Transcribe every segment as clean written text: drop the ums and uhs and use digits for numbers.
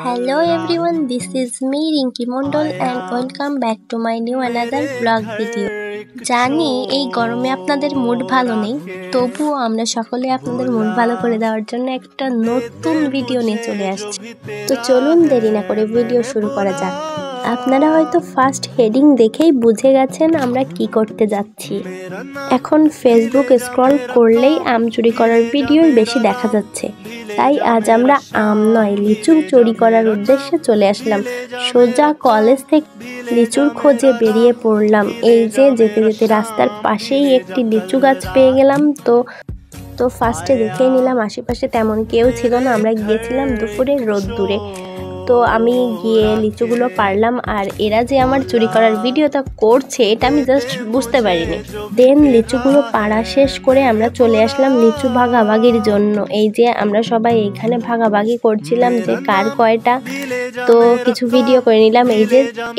Hello everyone, this is me Rinki Mondol and welcome back to my new another vlog video. জানি এই গরমে আপনাদের mood ভালো নেই, তবুও আমরা সকলে আপনাদের মুড ভালো করে দেওয়ার জন্য একটা নতুন ভিডিও নিয়ে চলে আসছি। তো চলুন দেরি না করে ভিডিও শুরু করা যাক। আপনারা হয়তো ফার্স্ট হেডিং দেখেই বুঝে গেছেন আমরা কি করতে যাচ্ছি। এখন ফেসবুক স্ক্রল করলেই আম চুরি করার ভিডিওই বেশি দেখা যাচ্ছে, তাই আজ আমরা আম নয় লিচু চুরি করার উদ্দেশ্যে চলে আসলাম। সোজা কলেজ থেকে লিচুর খোঁজে বেরিয়ে পড়লাম। এই যে যেতে যেতে রাস্তার পাশেই একটি লিচু গাছ পেয়ে গেলাম। তো ফার্স্টে দেখেই নিলাম আশেপাশে তেমন কেউ ছিল না। আমরা গিয়েছিলাম দুপুরের রোদ্দুরে। তো আমি গিয়ে লিচুগুলো পারলাম, আর এরা যে আমার চুরি করার ভিডিওটা করছে এটা আমি জাস্ট বুঝতে পারিনি। দেন লিচুগুলো পাড়া শেষ করে আমরা চলে আসলাম লিচু ভাগাভাগির জন্য। এই যে আমরা সবাই এইখানে ভাগাভাগি করছিলাম যে কার কয়টা। তো কিছু ভিডিও করে নিলাম।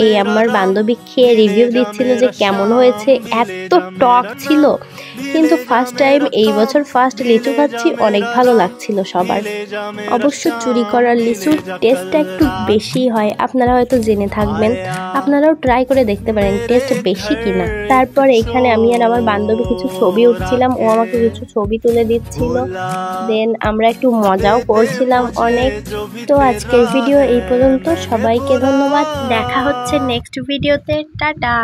এই আমার বান্ধবী খেয়ে রিভিউ দিচ্ছিল যে কেমন হয়েছে, এত টক ছিল। কিন্তু ফার্স্ট টাইম এই বছর ফার্স্ট লিচু খাচ্ছি, অনেক ভালো লাগছিল সবার। অবশ্য চুরি করার লিচুর টেস্টটা একটু বেশি হয়, আপনারা হয়তো জেনে থাকবেন। আপনারাও ট্রাই করে দেখতে পারেন টেস্ট বেশি কিনা। তারপর এখানে আমি আর আমার বান্ধবী কিছু ছবি উঠছিলাম, ও আমাকে কিছু ছবি তুলে দিচ্ছিল। দেন আমরা একটু মজাও করছিলাম অনেক। তো আজকের ভিডিও এই পর্যন্ত, সবাইকে ধন্যবাদ। দেখা হচ্ছে নেক্সট ভিডিওতে। টাটা।